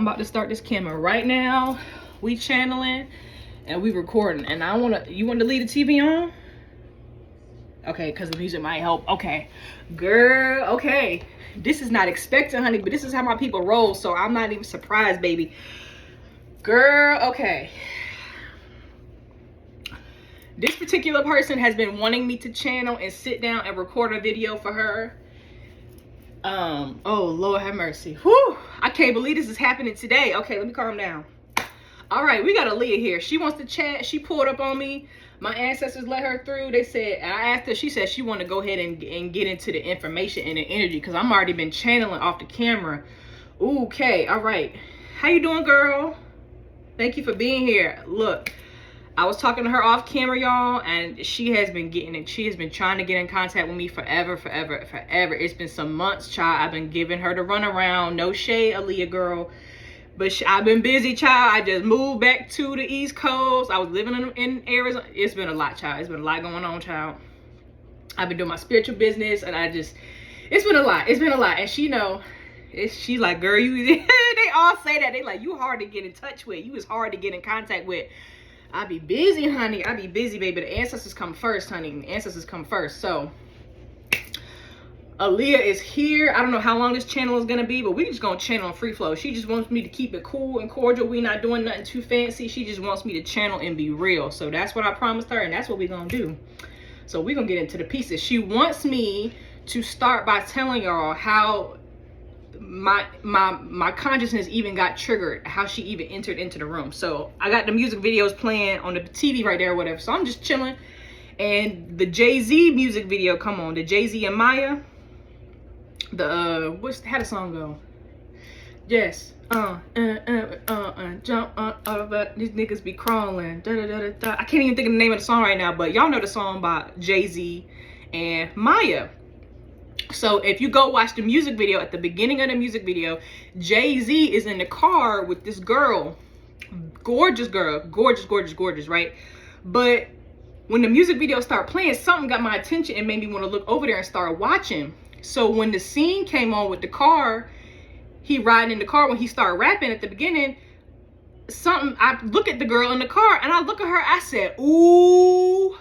I'm about to start this camera right now. We channeling and we recording. And you want to leave the TV on? Okay, because the music might help. Okay. Girl, okay. This is not expected, honey, but this is how my people roll. So I'm not even surprised, baby. Girl, okay. This particular person has been wanting me to channel and sit down and record a video for her. Oh Lord have mercy. Whew, I can't believe this is happening today. Okay, let me calm down. All right, we got Aaliyah here. She wants to chat. She pulled up on me. My ancestors let her through. They said, and I asked her, she said she wanted to go ahead and get into the information and the energy because I'm already been channeling off the camera. Okay, all right. How you doing, girl? Thank you for being here. Look, I was talking to her off camera, y'all, and she has been trying to get in contact with me forever. It's been some months, child. I've been giving her the runaround. No shade, Aaliyah girl. But I've been busy, child. I just moved back to the East Coast. I was living in Arizona. It's been a lot, child. It's been a lot going on, child. I've been doing my spiritual business, and it's been a lot. It's been a lot. And she's like, girl, they all say that. They like, you hard to get in touch with. You is hard to get in contact with. I be busy, honey. I be busy, baby. The ancestors come first, honey. The ancestors come first. So, Aaliyah is here. I don't know how long this channel is going to be, but we just going to channel on free flow. She just wants me to keep it cool and cordial. We not doing nothing too fancy. She just wants me to channel and be real. So, that's what I promised her, and that's what we're going to do. So, we're going to get into the pieces. She wants me to start by telling y'all how my consciousness even got triggered, how she even entered into the room. So I got the music videos playing on the TV right there or whatever, so I'm just chilling, and the Jay-Z music video come on, the Jay-Z and Maya, how the song go? Yes, jump but these niggas be crawling, I can't even think of the name of the song right now, but y'all know the song by Jay-Z and Maya. So if you go watch the music video, at the beginning of the music video, Jay-Z is in the car with this girl, gorgeous girl, gorgeous, right? But when the music video started playing, something got my attention and made me want to look over there and start watching. So when the scene came on with the car, he riding in the car, when he started rapping at the beginning, I look at the girl in the car and I look at her, I said, ooh.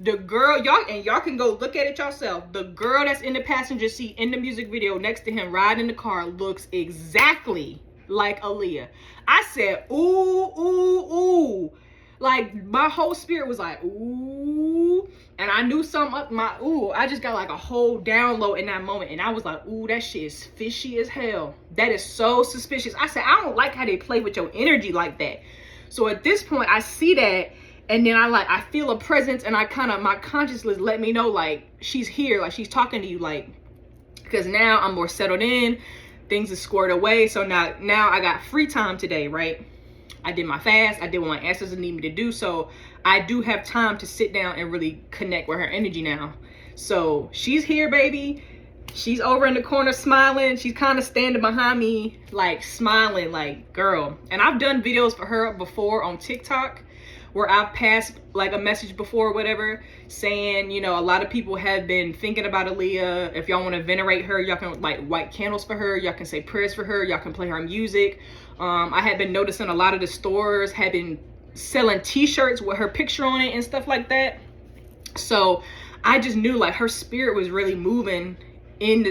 The girl, y'all can go look at it yourself. The girl that's in the passenger seat in the music video next to him riding the car looks exactly like Aaliyah. I said, ooh. Like, my whole spirit was like, ooh. And I knew something up I just got like a whole download in that moment. And I was like, ooh, that shit is fishy as hell. That is so suspicious. I said, I don't like how they play with your energy like that. So at this point, I see that. And then I feel a presence, and my consciousness let me know, like, she's here, like, she's talking to you, like, because now I'm more settled in, things are squared away. So now I got free time today, right? I did my fast, I did what my ancestors need me to do. So I do have time to sit down and really connect with her energy now. So she's here, baby. She's over in the corner smiling. She's kind of standing behind me, like, smiling, like, girl. And I've done videos for her before on TikTok, where I've passed like a message before or whatever, saying, you know, a lot of people have been thinking about Aaliyah. If y'all want to venerate her, y'all can light white candles for her. Y'all can say prayers for her. Y'all can play her music. I had been noticing a lot of the stores had been selling t-shirts with her picture on it and stuff like that. So I just knew, like, her spirit was really moving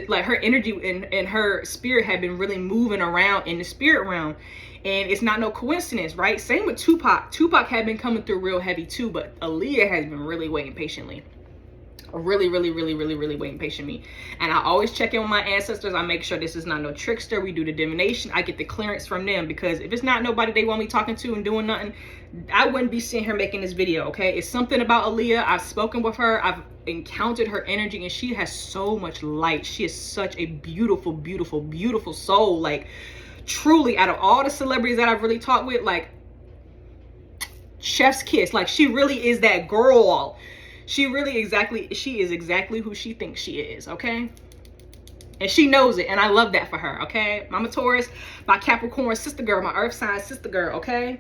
like, her energy and her spirit had been really moving around in the spirit realm. And it's not no coincidence, right? Same with Tupac. Tupac had been coming through real heavy too, but Aaliyah has been really waiting patiently. Really waiting patiently. And I always check in with my ancestors. I make sure this is not no trickster. We do the divination. I get the clearance from them, because if it's not nobody they want me talking to and doing nothing, I wouldn't be sitting here making this video, okay? It's something about Aaliyah. I've spoken with her. I've encountered her energy, and she has so much light. She is such a beautiful soul. Like, truly, out of all the celebrities that I've really talked with, like, chef's kiss. Like, she really is that girl. She is exactly who she thinks she is, okay? And she knows it, and I love that for her, okay? Mama Taurus, my Capricorn sister girl, my earth sign sister girl, okay?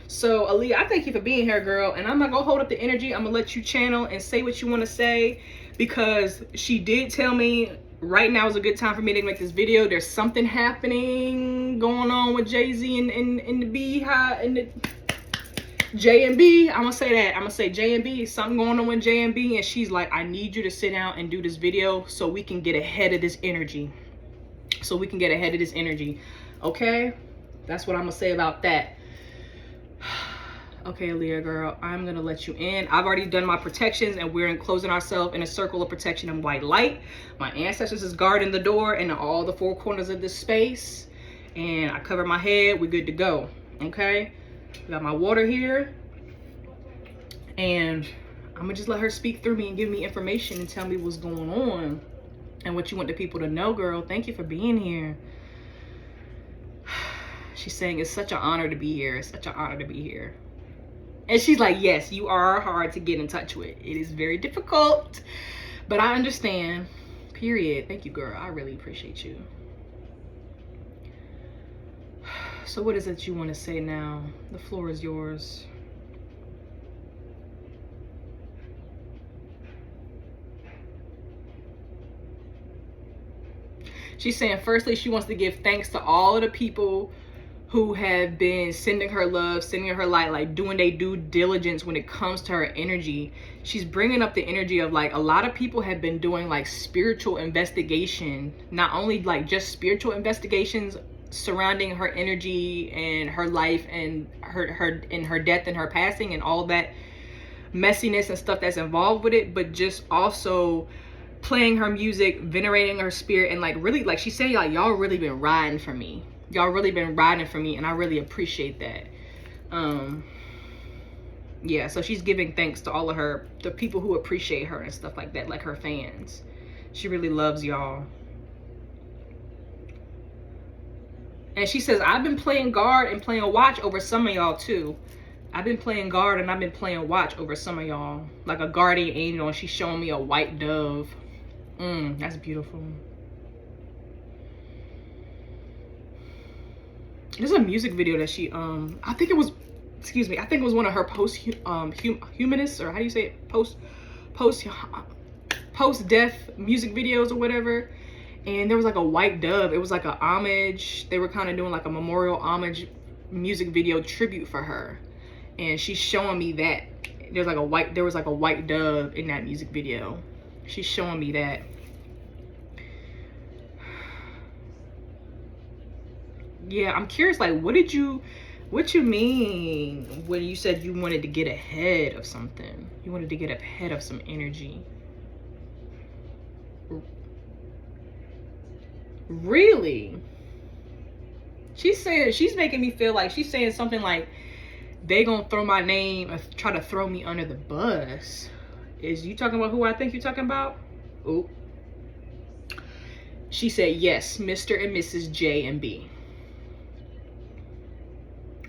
So, Aaliyah, I thank you for being here, girl. And I'm not going to hold up the energy. I'm going to let you channel and say what you want to say, because she did tell me right now is a good time for me to make this video. There's something happening going on with Jay-Z and the Beehive and the J and B. I'm gonna say that. I'm gonna say J and B. Something going on with J and B, and she's like, I need you to sit down and do this video so we can get ahead of this energy. So we can get ahead of this energy. Okay? That's what I'm gonna say about that. Okay, Leah girl, I'm gonna let you in. I've already done my protections and we're enclosing ourselves in a circle of protection and white light. My ancestors is guarding the door and all the four corners of this space. And I cover my head, we're good to go. Okay? Got my water here. And I'm gonna just let her speak through me and give me information and tell me what's going on and what you want the people to know, girl. Thank you for being here. She's saying it's such an honor to be here. It's such an honor to be here. And she's like, yes, you are hard to get in touch with. It is very difficult, but I understand. Period. Thank you, girl. I really appreciate you. So what is it you want to say now? The floor is yours. She's saying, firstly, she wants to give thanks to all of the people who have been sending her love, sending her light, like doing their due diligence when it comes to her energy. She's bringing up the energy of like a lot of people have been doing like spiritual investigation, not only like just spiritual investigations surrounding her energy and her life and her death and her passing and all that messiness and stuff that's involved with it, but just also playing her music, venerating her spirit, and like really, like she's saying, like, y'all really been riding for me. Y'all really been riding for me, and I really appreciate that. Yeah, so she's giving thanks to all of the people who appreciate her and stuff like that, like her fans. She really loves y'all. And she says, I've been playing guard and playing watch over some of y'all too. I've been playing guard and I've been playing watch over some of y'all. Like a guardian angel, and she's showing me a white dove. That's beautiful. There's a music video that she I think it was, excuse me, I think it was one of her humanists, or how do you say it, post death music videos or whatever. And there was like a white dove. It was like a homage. They were kind of doing like a memorial homage music video tribute for her, and she's showing me that there was like a white dove in that music video. She's showing me that. Yeah, I'm curious, like, what you mean when you said you wanted to get ahead of something? You wanted to get ahead of some energy. Really? She's saying, she's making me feel like she's saying something like they gonna throw my name or try to throw me under the bus. Is you talking about who I think you're talking about? Ooh. She said, yes, Mr. and Mrs. J and B.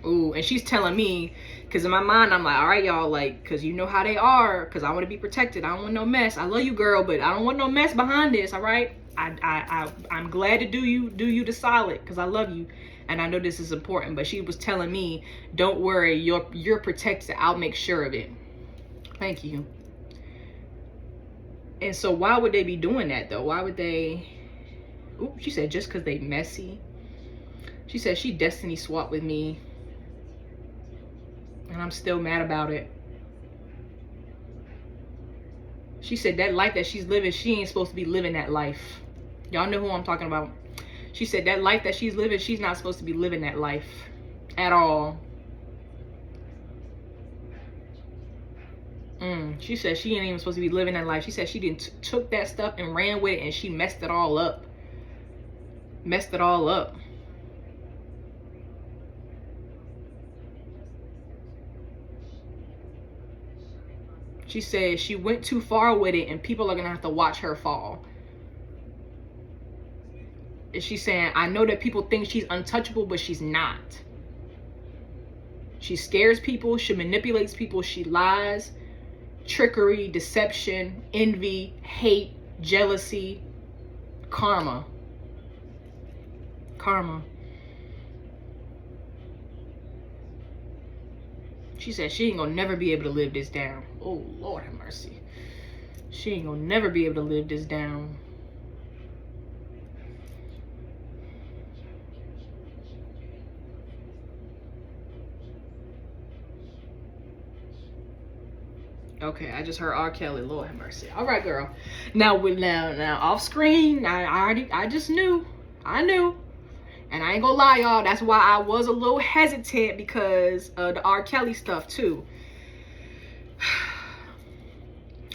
Ooh, and she's telling me, because in my mind, I'm like, all right, y'all, like, because you know how they are, because I want to be protected. I don't want no mess. I love you, girl, but I don't want no mess behind this, all right? I'm glad to do you the solid, because I love you, and I know this is important. But she was telling me, don't worry, you're protected. I'll make sure of it. Thank you. And so why would they be doing that, though? Why would they... Ooh, she said just because they messy. She said she destiny swapped with me, and I'm still mad about it. She said that life that she's living, she ain't supposed to be living that life. Y'all know who I'm talking about. She said that life that she's living, she's not supposed to be living that life at all. She said she ain't even supposed to be living that life. She said she took that stuff and ran with it, and she messed it all up. Messed it all up. She said she went too far with it, and people are going to have to watch her fall. And she's saying, I know that people think she's untouchable, but she's not. She scares people. She manipulates people. She lies. Trickery, deception, envy, hate, jealousy, karma. Karma. She said she ain't gonna never be able to live this down. Oh, Lord have mercy. She ain't gonna never be able to live this down. Okay, I just heard R. Kelly. Lord have mercy. All right, girl. Now off screen, I just knew. I knew. And I ain't gonna lie, y'all. That's why I was a little hesitant, because of the R. Kelly stuff too.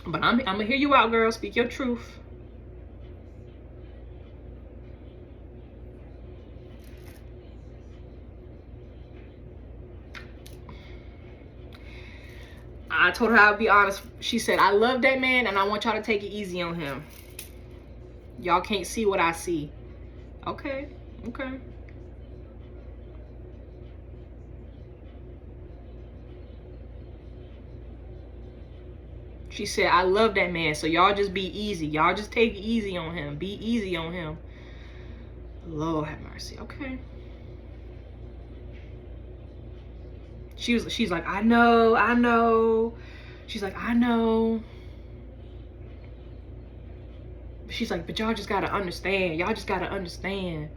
But I'm gonna hear you out, girl. Speak your truth. I told her I'd be honest. She said, I love that man and I want y'all to take it easy on him. Y'all can't see what I see. Okay, okay. She said, I love that man, so y'all just be easy. Y'all just take it easy on him. Be easy on him. Lord have mercy. Okay. She's like, I know. She's like, I know. She's like, but y'all just gotta understand. Y'all just gotta understand.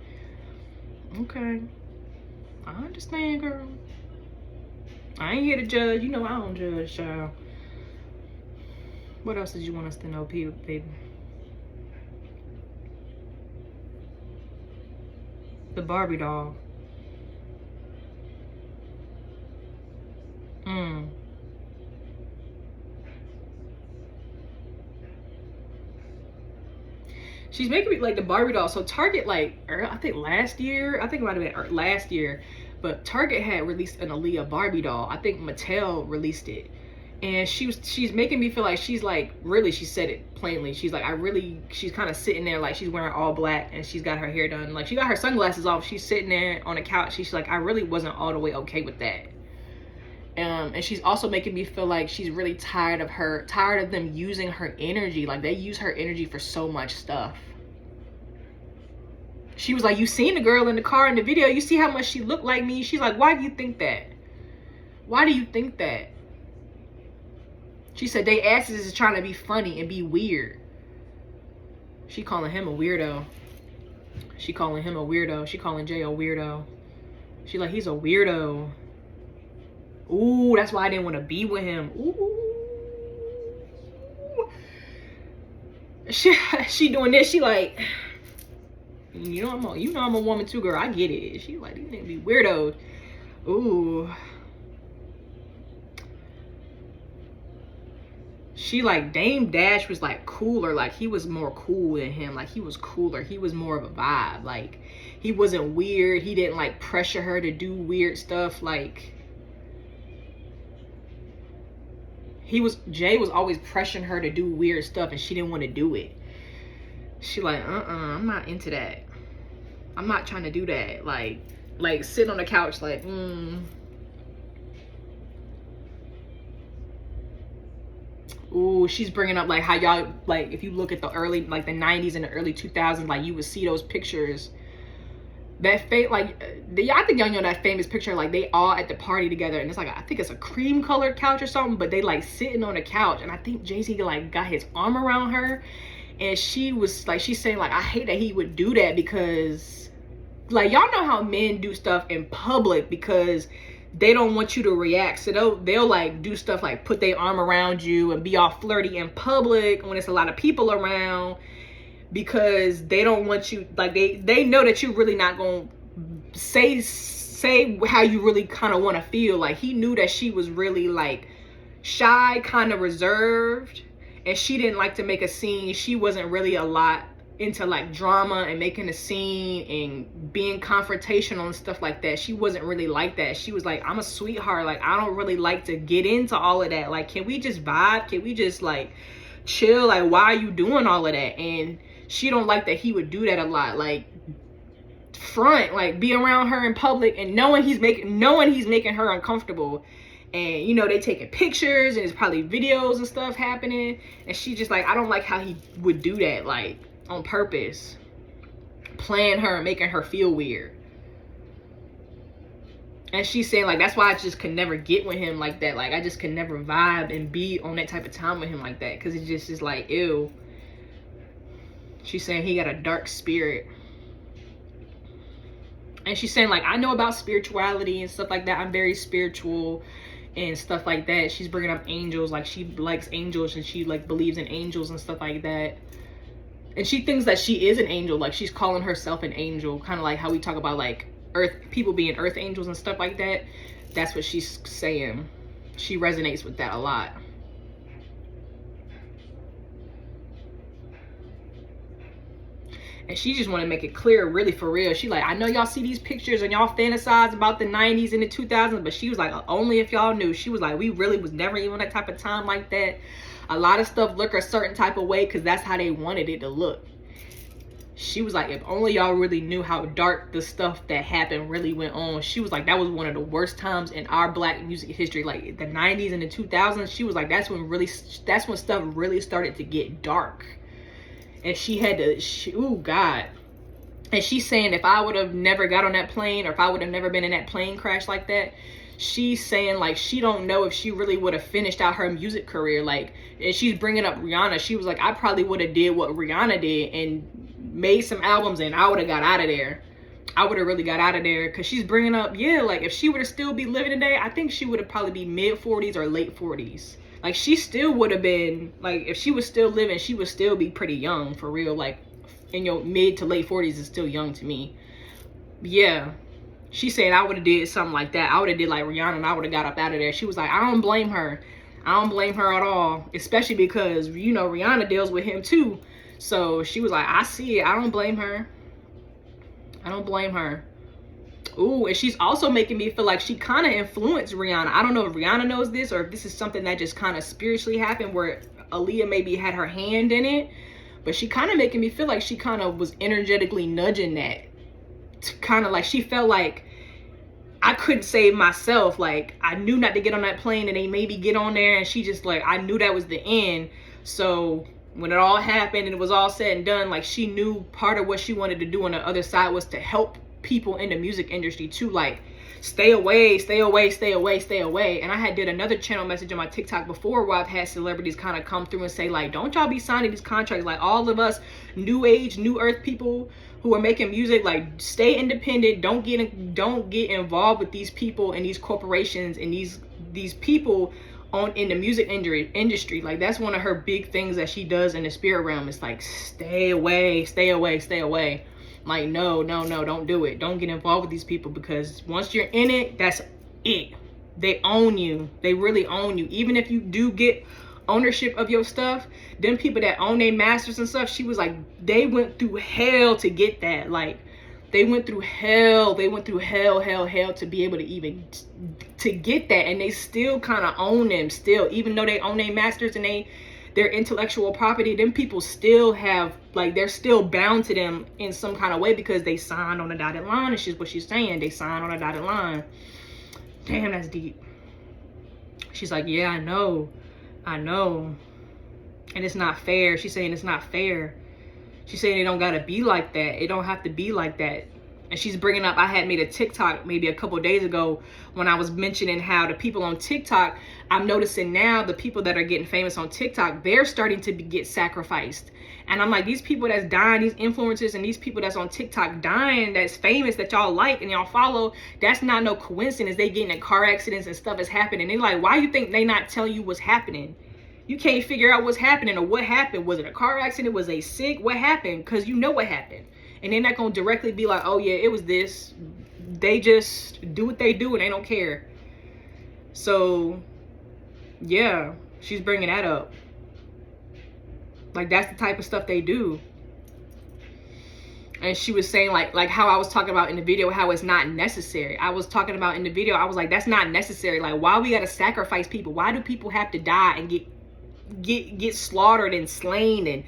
Okay. I understand, girl. I ain't here to judge. You know I don't judge, child. What else did you want us to know, baby? The Barbie doll. She's making me like the Barbie doll. So Target, like, I think last year, I think it might have been last year, but Target had released an Aaliyah Barbie doll. I think Mattel released it. And she's making me feel like she's like, really, she said it plainly. She's like, she's kind of sitting there like she's wearing all black and she's got her hair done. Like she got her sunglasses off. She's sitting there on the couch. She's like, I really wasn't all the way okay with that. And she's also making me feel like she's really tired of them using her energy. Like they use her energy for so much stuff. She was like, you seen the girl in the car in the video. You see how much she looked like me. She's like, why do you think that? Why do you think that? She said they asses is trying to be funny and be weird. She calling him a weirdo. She calling him a weirdo. She calling Jay a weirdo. She like, he's a weirdo. Ooh, that's why I didn't want to be with him. Ooh. She doing this. She like, you know I'm a woman too, girl. I get it. She like, these niggas be weirdos. Ooh. She like, Dame Dash was like cooler. Like he was more cool than him. Like he was cooler. He was more of a vibe. Like he wasn't weird. He didn't like pressure her to do weird stuff. Like Jay was always pressuring her to do weird stuff and she didn't want to do it. She like, I'm not into that. I'm not trying to do that. Like sit on the couch like, Ooh, she's bringing up like how y'all, like if you look at the early, like the 90s and the early 2000s, like you would see those pictures. That I think y'all know that famous picture, like they all at the party together and it's like, I think it's a cream colored couch or something, but they like sitting on the couch and I think Jay-Z like got his arm around her and she was like, she's saying like, I hate that he would do that because like, y'all know how men do stuff in public because they don't want you to react. So they'll like do stuff like put their arm around you and be all flirty in public when it's a lot of people around, because they don't want you, like they know that you're really not gonna say how you really kind of want to feel. Like he knew that she was really like shy, kind of reserved, and she didn't like to make a scene. She wasn't really a lot into like drama and making a scene and being confrontational and stuff like that. She wasn't really like that. She was like, I'm a sweetheart. Like I don't really like to get into all of that. Like, can we just vibe? Can we just like chill? Like, why are you doing all of that? And she don't like that he would do that a lot. Like front, like be around her in public and knowing he's making her uncomfortable. And you know, they taking pictures and there's probably videos and stuff happening. And she just like, I don't like how he would do that, like on purpose, playing her and making her feel weird. And she's saying like, that's why I just could never get with him like that. Like I just could never vibe and be on that type of time with him like that, because it just is like, ew. She's saying he got a dark spirit. And she's saying like, I know about spirituality and stuff like that. I'm very spiritual and stuff like that. She's bringing up angels, like she likes angels and she like believes in angels and stuff like that. And she thinks that she is an angel, like she's calling herself an angel, kind of like how we talk about like earth people being earth angels and stuff like that. That's what she's saying. She resonates with that a lot. And she just want to make it clear, really, for real. She like, I know y'all see these pictures and y'all fantasize about the 90s and the 2000s, but she was like, only if y'all knew. She was like, we really was never even that type of time like that. A lot of stuff look a certain type of way because that's how they wanted it to look. She was like, if only y'all really knew how dark the stuff that happened really went on. She was like, that was one of the worst times in our Black music history, like the 90s and the 2000s. She was like, that's when stuff really started to get dark. And she had to, oh God. And she's saying if I would have never got on that plane, or if I would have never been in that plane crash like that, she's saying like she don't know if she really would have finished out her music career. Like, and she's bringing up Rihanna. She was like, I probably would have did what Rihanna did and made some albums and I would have got out of there. I would have really got out of there. Because she's bringing up, yeah, like if she would have still be living today, I think she would have probably be mid 40s or late 40s. Like she still would have been, like if she was still living, she would still be pretty young for real. Like in your mid to late 40s is still young to me. Yeah. She said I would have did something like that. I would have did like Rihanna and I would have got up out of there. She was like, I don't blame her. I don't blame her at all. Especially because, you know, Rihanna deals with him too. So she was like, I see it. I don't blame her. I don't blame her. Ooh, and she's also making me feel like she kind of influenced Rihanna. I don't know if Rihanna knows this or if this is something that just kind of spiritually happened where Aaliyah maybe had her hand in it. But she kind of making me feel like she kind of was energetically nudging that. Kind of like she felt like I couldn't save myself. Like I knew not to get on that plane and they maybe get on there. And she just like, I knew that was the end. So when it all happened and it was all said and done, like she knew part of what she wanted to do on the other side was to help people in the music industry too. Like stay away, stay away, stay away, stay away. And I had did another channel message on my TikTok before where I've had celebrities kind of come through and say like, don't y'all be signing these contracts. Like all of us new age, new earth people who are making music, like stay independent. Don't get involved with these people and these corporations and these people in the music industry. Like that's one of her big things that she does in the spirit realm. It's like stay away, stay away, stay away. Like no, don't do it. Don't get involved with these people because once you're in it, that's it. They own you. They really own you. Even if you do get ownership of your stuff, them people that own their masters and stuff, she was like, they went through hell to get that. Like they went through hell. They went through hell to be able to even to get that. And they still kind of own them still, even though they own their masters and their intellectual property. Them people still have, like, they're still bound to them in some kind of way because they signed on a dotted line. And she's what she's saying. They signed on a dotted line. Damn, that's deep. She's like, yeah, I know. And it's not fair. She's saying it's not fair. She's saying it don't gotta be like that. It don't have to be like that. And she's bringing up, I had made a TikTok maybe a couple days ago when I was mentioning how the people on TikTok, I'm noticing now the people that are getting famous on TikTok, they're starting to get sacrificed. And I'm like, these people that's dying, these influencers and these people that's on TikTok dying, that's famous, that y'all like and y'all follow, that's not no coincidence. They getting in car accidents and stuff is happening. They're like, why you think they not telling you what's happening? You can't figure out what's happening or what happened. Was it a car accident? Was they sick? What happened? Because you know what happened. And they're not going to directly be like, oh yeah, it was this. They just do what they do and they don't care. So yeah, she's bringing that up. Like that's the type of stuff they do. And she was saying like how I was talking about in the video, how it's not necessary. I was talking about in the video, I was like, that's not necessary. Like why we got to sacrifice people? Why do people have to die and get slaughtered and slain and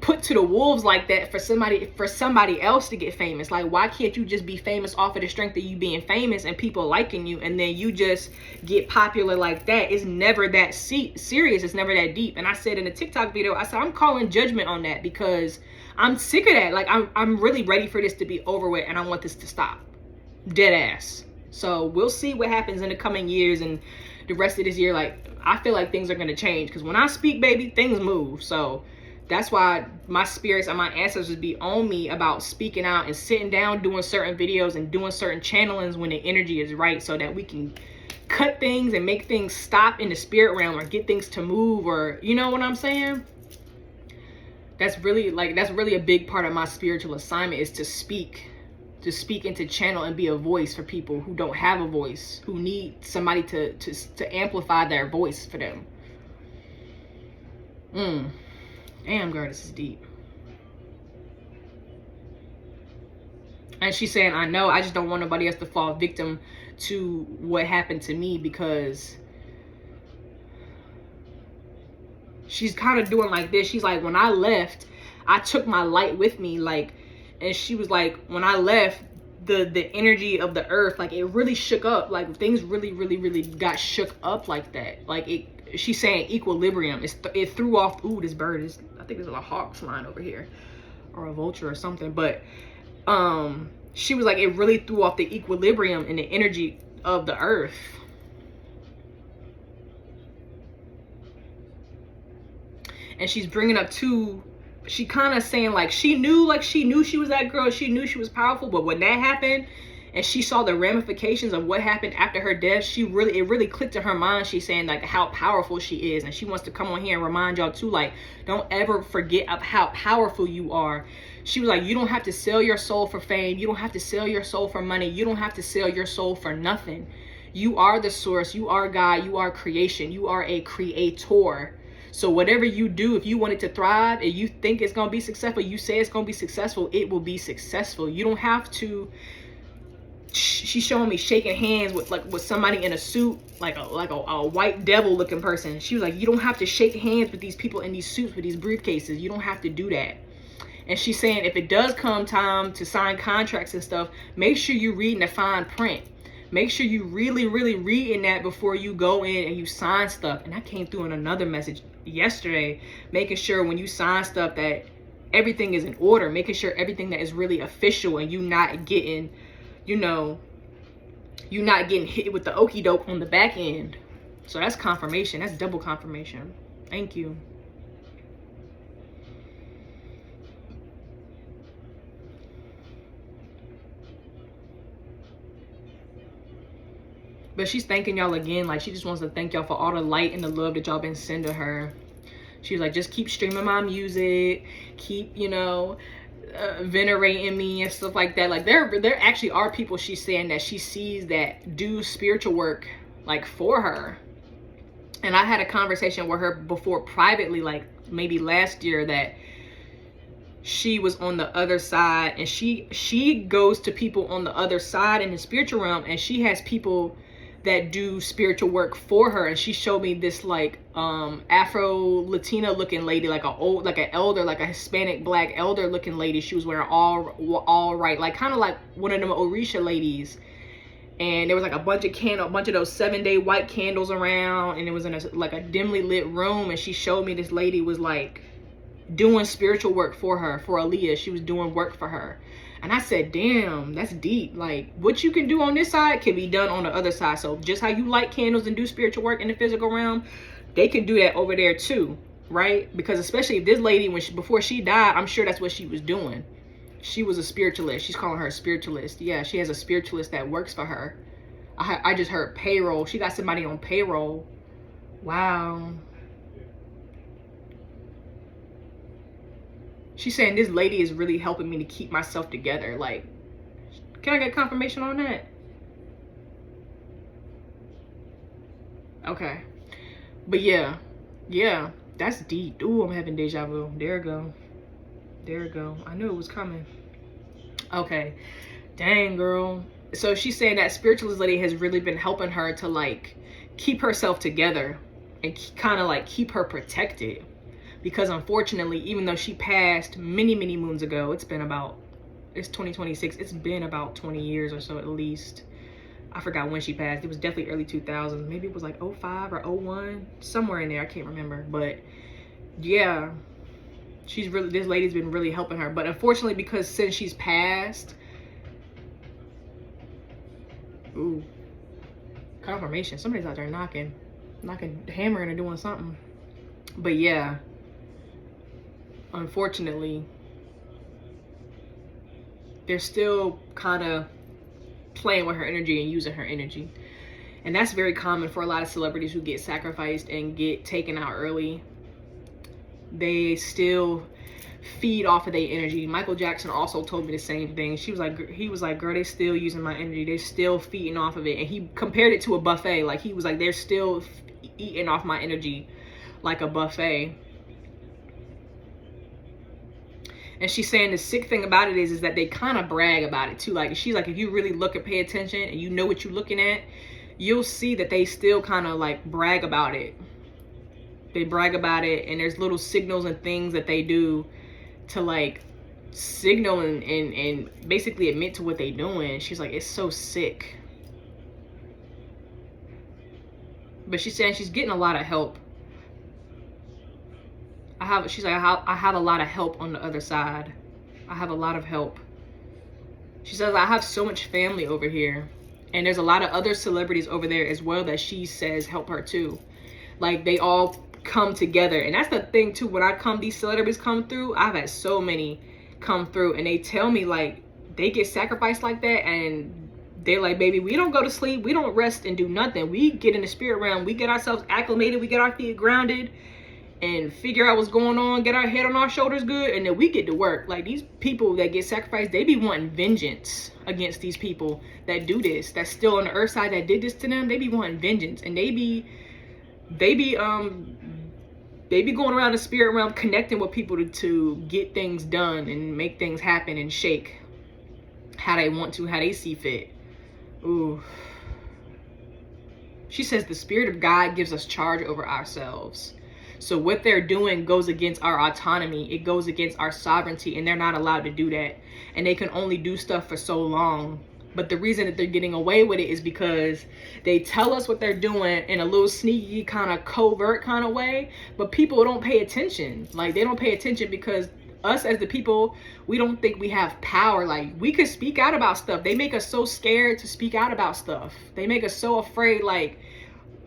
put to the wolves like that for somebody else to get famous? Like why can't you just be famous off of the strength of you being famous and people liking you, and then you just get popular like that? It's never that serious. It's never that deep. And I said in the TikTok video, I said I'm calling judgment on that because I'm sick of that. Like I'm really ready for this to be over with and I want this to stop. Dead ass. So we'll see what happens in the coming years and the rest of this year. Like I feel like things are going to change because when I speak, baby, things move. So that's why my spirits and my ancestors be on me about speaking out and sitting down, doing certain videos and doing certain channelings when the energy is right, so that we can cut things and make things stop in the spirit realm, or get things to move, or you know what I'm saying? That's really a big part of my spiritual assignment, is to speak and to channel and be a voice for people who don't have a voice, who need somebody to amplify their voice for them. Damn, girl, this is deep. And she's saying, I know, I just don't want nobody else to fall victim to what happened to me, because she's kind of doing like this. She's like, when I left, I took my light with me, like, and she was like, when I left, the energy of the earth, like, it really shook up, like, things really got shook up like that. Like, she's saying equilibrium, it threw off. Ooh, this bird is, I think there's a hawk flying over here, or a vulture or something, but she was like, it really threw off the equilibrium and the energy of the earth. And she's bringing up too, she kind of saying like she knew she was that girl, she knew she was powerful, but when that happened and she saw the ramifications of what happened after her death, it really clicked in her mind. She's saying like how powerful she is, and she wants to come on here and remind y'all too, like, don't ever forget of how powerful you are. She was like, you don't have to sell your soul for fame, you don't have to sell your soul for money, you don't have to sell your soul for nothing. You are the source, you are God, you are creation, you are a creator. So whatever you do, if you want it to thrive and you think it's going to be successful, you say it's going to be successful, it will be successful. You don't have to. She's showing me shaking hands with somebody in a suit, like a white devil looking person. She was like, you don't have to shake hands with these people in these suits with these briefcases. You don't have to do that. And she's saying, if it does come time to sign contracts and stuff, make sure you read in the fine print. Make sure you really read in that before you go in and you sign stuff. And that came through in another message yesterday, making sure when you sign stuff that everything is in order, making sure everything that is really official, and you not getting, you not getting hit with the okie doke on the back end. So that's confirmation. That's double confirmation. Thank you. But she's thanking y'all again. Like, she just wants to thank y'all for all the light and the love that y'all been sending her. She's like, just keep streaming my music, keep, venerating me and stuff like that. Like, there actually are people, she's saying, that she sees that do spiritual work, like, for her. And I had a conversation with her before privately, like maybe last year, that she was on the other side, and she goes to people on the other side in the spiritual realm, and she has people that do spiritual work for her. And she showed me this like Afro Latina looking lady, like an elder, like a Hispanic black elder looking lady. She was wearing all right, like kind of like one of them Orisha ladies. And there was like a bunch of those 7-day white candles around, and it was in a dimly lit room. And she showed me this lady was like doing spiritual work for her, for Aaliyah. She was doing work for her. And I said, damn, that's deep. Like, what you can do on this side can be done on the other side. So just how you light candles and do spiritual work in the physical realm, they can do that over there too, right? Because especially if this lady, before she died, I'm sure that's what she was doing. She was a spiritualist. She's calling her a spiritualist. Yeah, she has a spiritualist that works for her. I just heard payroll. She got somebody on payroll. Wow. She's saying this lady is really helping me to keep myself together. Like, can I get confirmation on that? Okay. But yeah, that's deep. Ooh, I'm having deja vu. There it go. I knew it was coming. Okay. Dang, girl. So she's saying that spiritualist lady has really been helping her to like keep herself together and kind of like keep her protected. Because unfortunately, even though she passed many moons ago, it's 2026, it's been about 20 years or so at least. I forgot when she passed. It was definitely early 2000s. Maybe it was like 05 or 01, somewhere in there. I can't remember. But yeah, this lady's been really helping her. But unfortunately, because since she's passed, ooh, confirmation. Somebody's out there knocking, hammering or doing something. But yeah, unfortunately, they're still kind of playing with her energy and using her energy. And that's very common for a lot of celebrities who get sacrificed and get taken out early. They still feed off of their energy. Michael Jackson also told me the same thing. He was like, girl, they still using my energy. They're still feeding off of it. And he compared it to a buffet. Like, he was like, they're still eating off my energy like a buffet. And she's saying the sick thing about it is that they kind of brag about it too. Like, she's like, if you really look and pay attention and you know what you're looking at, you'll see that they still kind of like brag about it. They brag about it, and there's little signals and things that they do to like signal and basically admit to what they're doing. She's like, it's so sick. But she's saying she's getting a lot of help. She's like, I have a lot of help on the other side. I have a lot of help. She says, I have so much family over here. And there's a lot of other celebrities over there as well that she says help her too. Like, they all come together. And that's the thing too, when these celebrities come through, I've had so many come through, and they tell me like they get sacrificed like that, and they're like, baby, we don't go to sleep, we don't rest and do nothing. We get in the spirit realm, we get ourselves acclimated, we get our feet grounded and figure out what's going on, get our head on our shoulders good, and then we get to work. Like, these people that get sacrificed, they be wanting vengeance against these people that do this, that's still on the earth side, that did this to them. They be wanting vengeance, and they be going around the spirit realm connecting with people to get things done and make things happen and shake how they want to, how they see fit. Ooh. She says the Spirit of God gives us charge over ourselves. So what they're doing goes against our autonomy. It goes against our sovereignty, and they're not allowed to do that. And they can only do stuff for so long. But the reason that they're getting away with it is because they tell us what they're doing in a little sneaky kind of covert kind of way, but people don't pay attention. Like, they don't pay attention because us as the people, we don't think we have power. Like, we could speak out about stuff. They make us so scared to speak out about stuff. They make us so afraid, like,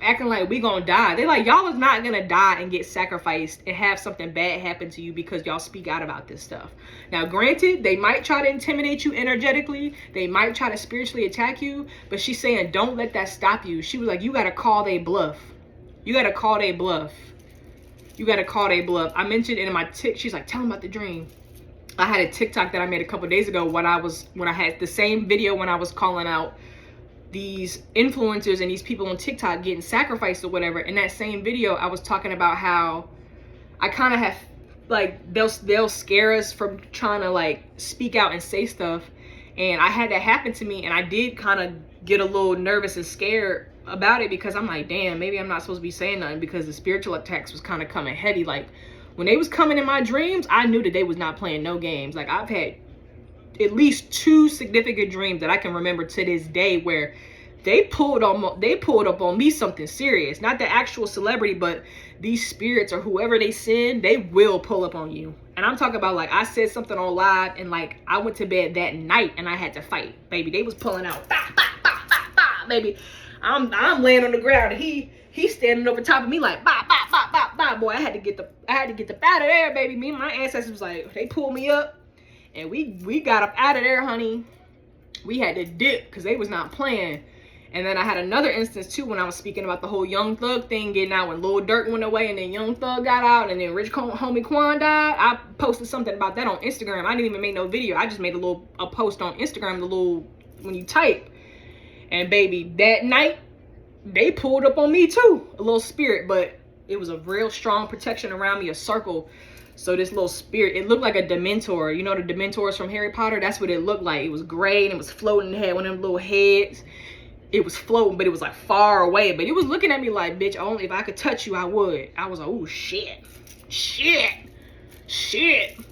acting like we gonna die. They're like, y'all is not gonna die and get sacrificed and have something bad happen to you because y'all speak out about this stuff. Now, granted, they might try to intimidate you energetically, they might try to spiritually attack you, but she's saying don't let that stop you. She was like, you gotta call they bluff. You gotta call they bluff. You gotta call they bluff. I mentioned it in my she's like, tell them about the dream. I had a TikTok that I made a couple days ago when I had the same video when I was calling out these influencers and these people on TikTok getting sacrificed or whatever. In that same video, I was talking about how I kind of have, like, they'll scare us from trying to like speak out and say stuff. And I had that happen to me, and I did kind of get a little nervous and scared about it because I'm like, damn, maybe I'm not supposed to be saying nothing, because the spiritual attacks was kind of coming heavy. Like, when they was coming in my dreams, I knew that they was not playing no games. Like, I've had at least 2 significant dreams that I can remember to this day where they pulled up on me something serious. Not the actual celebrity, but these spirits or whoever they send, they will pull up on you. And I'm talking about, like, I said something on live, and like I went to bed that night and I had to fight, baby. They was pulling out, bah, bah, bah, bah, bah, baby. I'm laying on the ground, and he's standing over top of me like, bah, bah, bah, bah, bah. Boy, I had to get the out of there, baby. Me and my ancestors was like, they pulled me up, and we got up out of there, honey. We had to dip because they was not playing. And then I had another instance too when I was speaking about the whole Young Thug thing getting out, when Lil Durk went away and then Young Thug got out and then Rich Homie Quan died. I posted something about that on Instagram. I didn't even make no video. I just made a post on Instagram, the little, when you type. And baby, that night, they pulled up on me too. A little spirit, but it was a real strong protection around me, a circle. So this little spirit, it looked like a Dementor. You know the Dementors from Harry Potter? That's what it looked like. It was gray and it was floating. It had one of them little heads. It was floating, but it was like far away. But it was looking at me like, bitch, only if I could touch you, I would. I was like, oh, shit.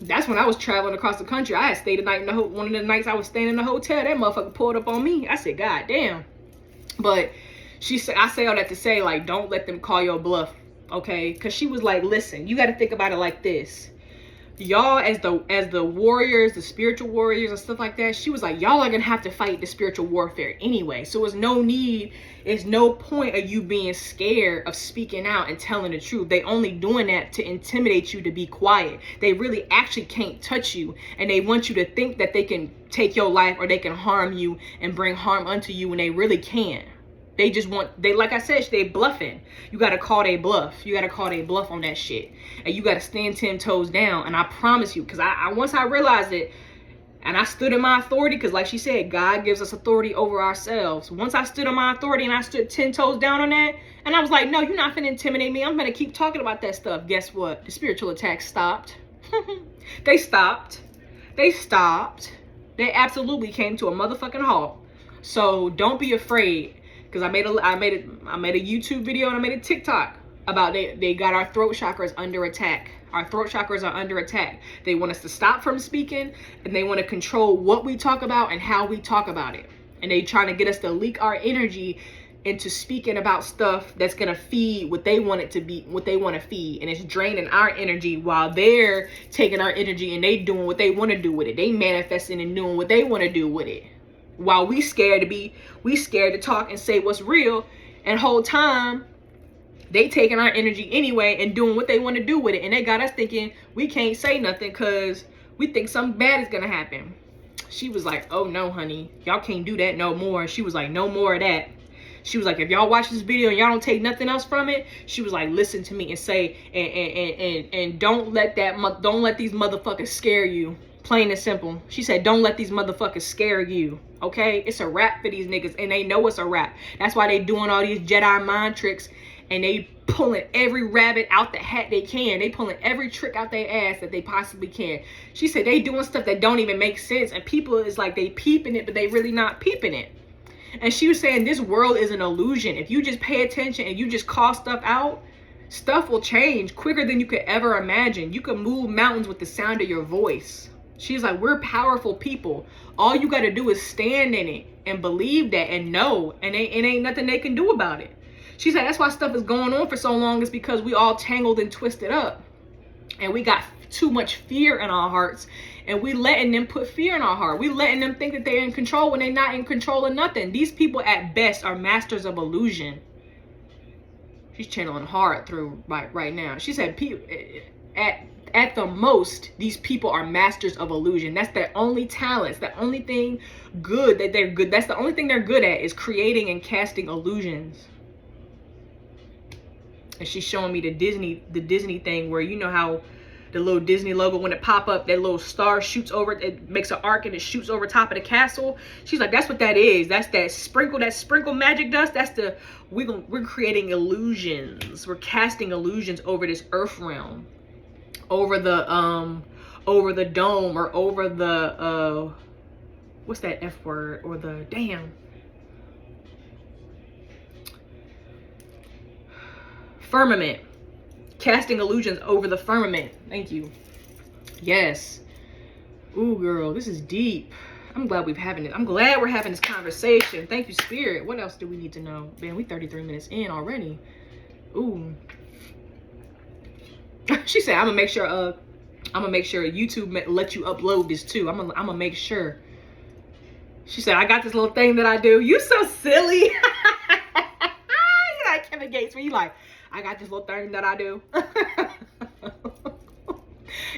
That's when I was traveling across the country. I had stayed the night in one of the nights I was staying in the hotel. That motherfucker pulled up on me. I said, God damn. But she said, I say all that to say, like, don't let them call your bluff, okay? Because she was like, listen, you got to think about it like this. Y'all, as the warriors, the spiritual warriors and stuff like that, she was like, y'all are gonna have to fight the spiritual warfare anyway. So it's no point of you being scared of speaking out and telling the truth. They only doing that to intimidate you to be quiet. They really actually can't touch you, and they want you to think that they can take your life or they can harm you and bring harm unto you when they really can't. They just want, they, like I said, they bluffing. You got to call they bluff. You got to call they bluff on that shit. And you got to stand 10 toes down. And I promise you, because I once I realized it, and I stood in my authority, because like she said, God gives us authority over ourselves. Once I stood on my authority and I stood 10 toes down on that, and I was like, no, you're not finna intimidate me. I'm gonna keep talking about that stuff. Guess what? The spiritual attacks stopped. They stopped. They stopped. They absolutely came to a motherfucking halt. So don't be afraid, because I made a YouTube video and I made a TikTok about they got our throat chakras under attack. Our throat chakras are under attack. They want us to stop from speaking, and they want to control what we talk about and how we talk about it. And they trying to get us to leak our energy into speaking about stuff that's going to feed what they want it to be, what they want to feed. And it's draining our energy while they're taking our energy and they doing what they want to do with it. They manifesting and doing what they want to do with it. While we scared to talk and say what's real, and whole time they taking our energy anyway and doing what they want to do with it. And they got us thinking we can't say nothing because we think something bad is going to happen. She was like, oh no, honey, y'all can't do that no more. She was like, no more of that. She was like, if y'all watch this video and y'all don't take nothing else from it, she was like, listen to me and say, and don't let these motherfuckers scare you. Plain and simple. She said, don't let these motherfuckers scare you. Okay? It's a wrap for these niggas, and they know it's a wrap. That's why they doing all these Jedi mind tricks, and they pulling every rabbit out the hat they can. They pulling every trick out their ass that they possibly can. She said they doing stuff that don't even make sense, and people is like, they peeping it, but they really not peeping it. And she was saying this world is an illusion. If you just pay attention and you just call stuff out, stuff will change quicker than you could ever imagine. You can move mountains with the sound of your voice. She's like, we're powerful people. All you got to do is stand in it and believe that and know, and it ain't nothing they can do about it. She said that's why stuff is going on for so long, is because we all tangled and twisted up, and we got too much fear in our hearts, and we letting them put fear in our heart. We letting them think that they're in control when they're not in control of nothing. These people at best are masters of illusion. She's channeling hard through right now. She said at the most, these people are masters of illusion. That's their only talents. The only thing good that they're good. That's the only thing they're good at, is creating and casting illusions. And she's showing me the Disney thing, where you know how the little Disney logo, when it pop up, that little star shoots over, it makes an arc and it shoots over top of the castle. She's like, that's what that is. That's that sprinkle magic dust. That's we're creating illusions. We're casting illusions over this earth realm, over the dome, or over the what's that F word, or the damn firmament. Casting illusions over the firmament. Thank you. Yes. Ooh, girl, this is deep. I'm glad we're having this conversation. Thank you, Spirit. What else do we need to know? Man, we 33 minutes in already. Ooh. She said, I'm gonna make sure YouTube let you upload this too. I'm gonna make sure. She said, I got this little thing that I do. You so silly. You like Kevin Gates, where you like, I got this little thing that I do.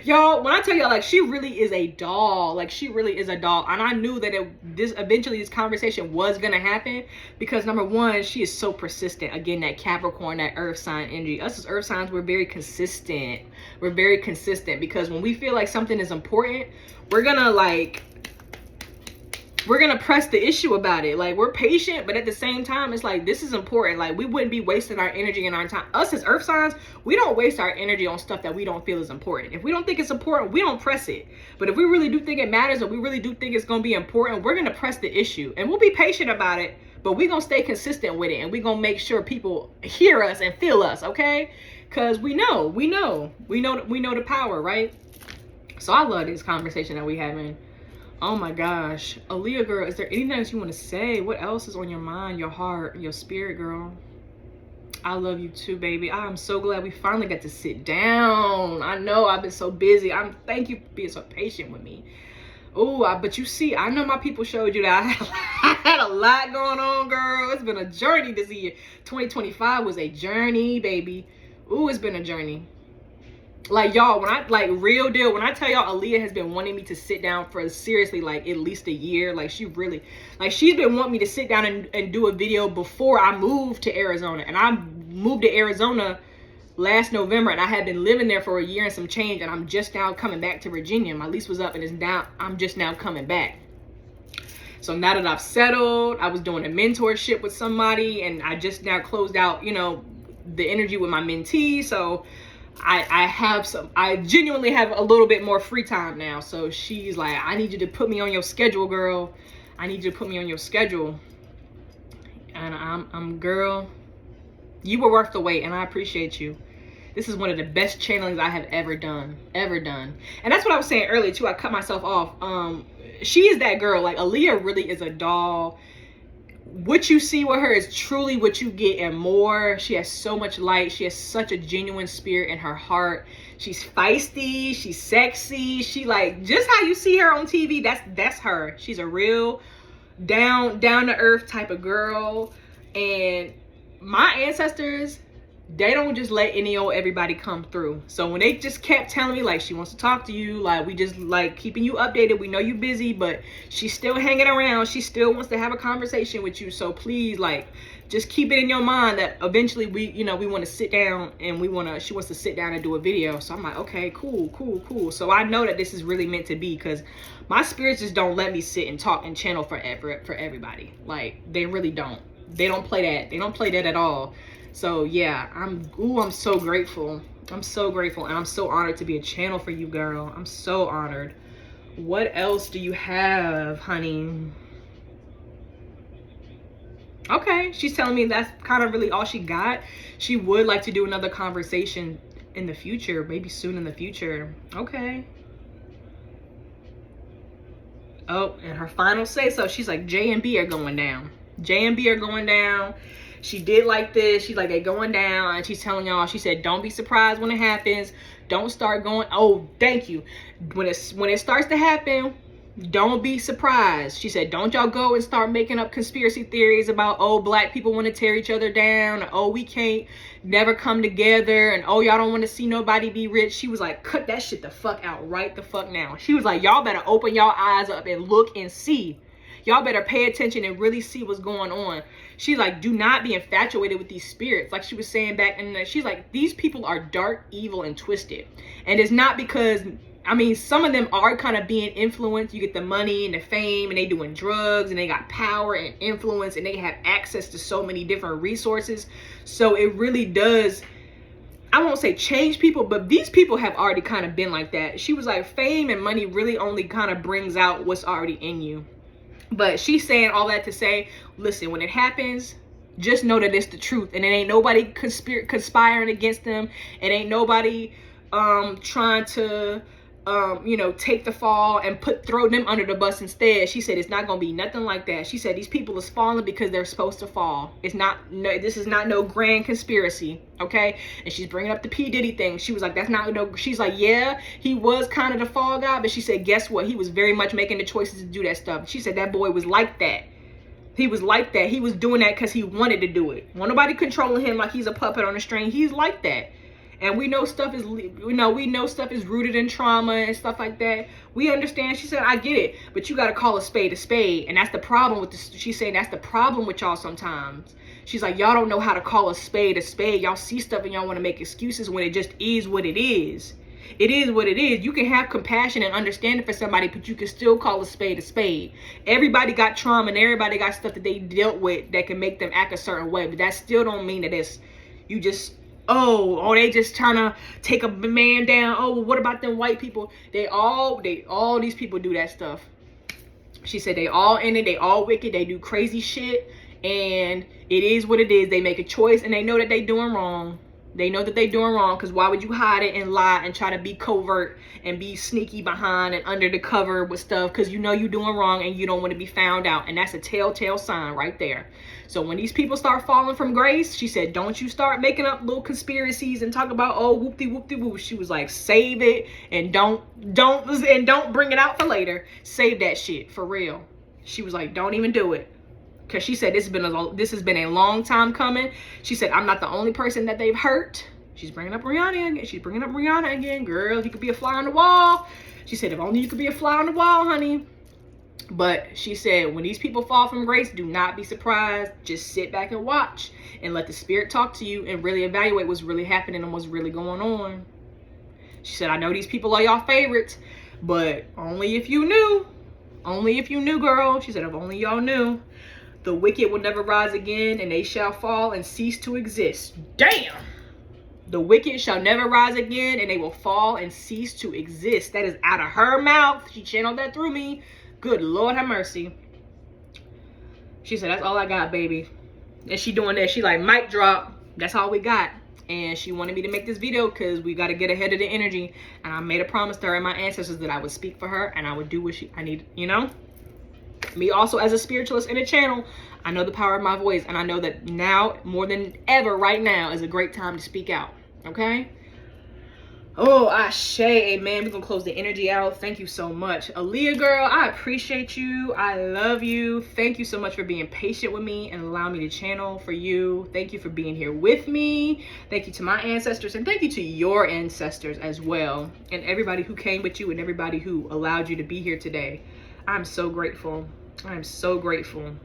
Y'all, when I tell y'all, like, she really is a doll. Like, she really is a doll. And I knew that eventually this conversation was going to happen, because number one, she is so persistent. Again, that Capricorn, that earth sign energy. Us as earth signs, we're very consistent. We're very consistent, because when we feel like something is important, we're going to press the issue about it. Like, we're patient, but at the same time, it's like, this is important. Like, we wouldn't be wasting our energy and our time. Us as earth signs, we don't waste our energy on stuff that we don't feel is important. If we don't think it's important, we don't press it. But if we really do think it matters, or we really do think it's going to be important, we're going to press the issue. And we'll be patient about it, but we're going to stay consistent with it. And we're going to make sure people hear us and feel us, okay? Because we know the power, right? So I love this conversation that we having. Oh my gosh. Aaliyah, girl, is there anything else you want to say? What else is on your mind, your heart, your spirit, girl? I love you too, baby. I'm so glad we finally got to sit down. I know I've been so busy. Thank you for being so patient with me. Oh, but you see, I know my people showed you that I had a lot going on, girl. It's been a journey this year. 2025 was a journey, baby. Ooh, it's been a journey. Like, y'all, when I, like, real deal, when I tell y'all Aaliyah has been wanting me to sit down for seriously, like, at least a year. Like, she really, like, she's been wanting me to sit down and do a video before I moved to Arizona. And I moved to Arizona last November, and I had been living there for a year and some change, and I'm just now coming back to Virginia. My lease was up, and I'm just now coming back. So now that I've settled, I was doing a mentorship with somebody, and I just now closed out, you know, the energy with my mentee. So I genuinely have a little bit more free time now. So she's like, I need you to put me on your schedule, girl. I need you to put me on your schedule. And I'm girl, you were worth the wait, and I appreciate you. This is one of the best channelings I have ever done. And that's what I was saying earlier too. I cut myself off. She is that girl. Like, Aaliyah really is a doll. What you see with her is truly what you get and more. She has so much light. She has such a genuine spirit in her heart. She's feisty. She's sexy. She, like, just how you see her on TV, that's her. She's a real down to earth type of girl. And my ancestors, they don't just let any old everybody come through. So when they just kept telling me, like, she wants to talk to you, like, we just like keeping you updated, we know you busy, but she's still hanging around, she still wants to have a conversation with you. So please, like, just keep it in your mind that eventually we, you know, we want to sit down and she wants to sit down and do a video. So I'm like, okay, cool. So I know that this is really meant to be, because my spirits just don't let me sit and talk and channel forever for everybody. Like, they really don't. They don't play that. They don't play that at all. So yeah, I'm so grateful. I'm so grateful, and I'm so honored to be a channel for you, girl. I'm so honored. What else do you have, honey? Okay, she's telling me that's kind of really all she got. She would like to do another conversation in the future, maybe soon in the future. Okay. Oh, and her final say so. She's like, J and B are going down. J and B are going down. She did like this. She's like, they going down. And she's telling y'all, she said, don't be surprised when it happens. Don't start going. Oh, thank you. When it starts to happen, don't be surprised. She said, don't y'all go and start making up conspiracy theories about, oh, black people want to tear each other down. Oh, we can't never come together. And oh, y'all don't want to see nobody be rich. She was like, cut that shit the fuck out right the fuck now. She was like, y'all better open y'all eyes up and look and see. Y'all better pay attention and really see what's going on. She's like, do not be infatuated with these spirits. Like she was saying back in the, she's like, these people are dark, evil, and twisted. And it's not because, I mean, some of them are kind of being influenced. You get the money and the fame, and they doing drugs, and they got power and influence, and they have access to so many different resources. So it really does, I won't say change people, but these people have already kind of been like that. She was like, fame and money really only kind of brings out what's already in you. But she's saying all that to say, listen, when it happens, just know that it's the truth. And it ain't nobody conspiring against them. It ain't nobody trying to, you know, take the fall and throw them under the bus instead. She said it's not going to be nothing like that. She said these people is falling because they're supposed to fall. It's not, no, this is not no grand conspiracy, okay? And she's bringing up the P. Diddy thing. She was like, that's not no, she's like, yeah, he was kind of the fall guy, but she said, guess what? He was very much making the choices to do that stuff. She said that boy was like that. He was like that. He was doing that because he wanted to do it. Wasn't nobody controlling him like he's a puppet on a string. He's like that. And we know stuff is, we know stuff is rooted in trauma and stuff like that. We understand. She said, I get it, but you got to call a spade a spade. And that's the problem with this. She's saying that's the problem with y'all sometimes. She's like, y'all don't know how to call a spade a spade. Y'all see stuff and y'all want to make excuses when it just is what it is. It is what it is. You can have compassion and understanding for somebody, but you can still call a spade a spade. Everybody got trauma and everybody got stuff that they dealt with that can make them act a certain way. But that still don't mean that it's, you just, oh, they just trying to take a man down. Oh, well, what about them white people? All these people do that stuff. She said they all in it. They all wicked. They do crazy shit. And it is what it is. They make a choice and they know that they doing wrong. They know that they doing wrong, because why would you hide it and lie and try to be covert and be sneaky behind and under the cover with stuff? Because you know you're doing wrong and you don't want to be found out. And that's a telltale sign right there. So when these people start falling from grace, she said, don't you start making up little conspiracies and talk about, oh, whoop-de-whoop-de-whoop. She was like, save it and don't bring it out for later. Save that shit for real. She was like, don't even do it. Because she said this has been a long time coming. She said, I'm not the only person that they've hurt. She's bringing up Rihanna again. She's bringing up Rihanna again. Girl, you could be a fly on the wall. She said, if only you could be a fly on the wall, honey. But she said, when these people fall from grace, do not be surprised. Just sit back and watch and let the Spirit talk to you and really evaluate what's really happening and what's really going on. She said, I know these people are y'all favorites, but only if you knew. Only if you knew, girl. She said, if only y'all knew. The wicked will never rise again, and they shall fall and cease to exist. Damn! The wicked shall never rise again, and they will fall and cease to exist. That is out of her mouth. She channeled that through me. Good Lord have mercy. She said, that's all I got, baby. And she doing that. She like, mic drop. That's all we got. And she wanted me to make this video because we got to get ahead of the energy. And I made a promise to her and my ancestors that I would speak for her and I would do what I need, you know? Me also as a spiritualist in a channel, I know the power of my voice. And I know that now, more than ever right now, is a great time to speak out. Okay? Oh, Ashe, amen. We're going to close the energy out. Thank you so much. Aaliyah, girl, I appreciate you. I love you. Thank you so much for being patient with me and allowing me to channel for you. Thank you for being here with me. Thank you to my ancestors, and thank you to your ancestors as well. And everybody who came with you and everybody who allowed you to be here today. I'm so grateful. I'm so grateful.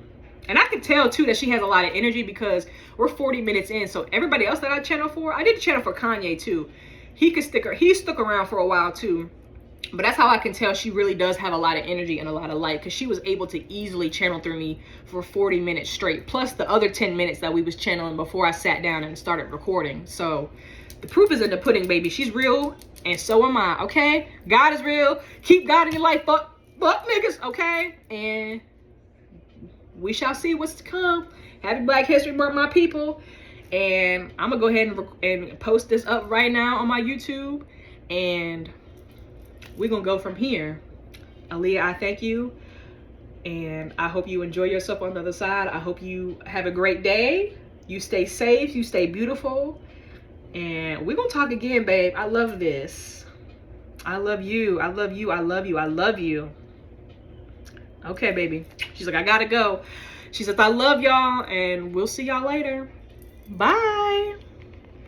And I can tell, too, that she has a lot of energy because we're 40 minutes in. So everybody else that I channel for, I did a channel for Kanye, too. He stuck around for a while too, but that's how I can tell she really does have a lot of energy and a lot of light, because she was able to easily channel through me for 40 minutes straight, plus the other 10 minutes that we was channeling before I sat down and started recording. So the proof is in the pudding, baby. She's real, and so am I, okay? God is real. Keep God in your life, fuck niggas, okay? And we shall see what's to come. Happy Black History Month, my people. And I'm gonna go ahead and post this up right now on my YouTube, and we're gonna go from here. Aaliyah, I thank you, and I hope you enjoy yourself on the other side. I hope you have a great day. You stay safe, you stay beautiful, and we're gonna talk again, babe. I love this. I love you. I love you. I love you. I love you. Okay, baby. She's like, I gotta go. She says, I love y'all, and we'll see y'all later. Bye.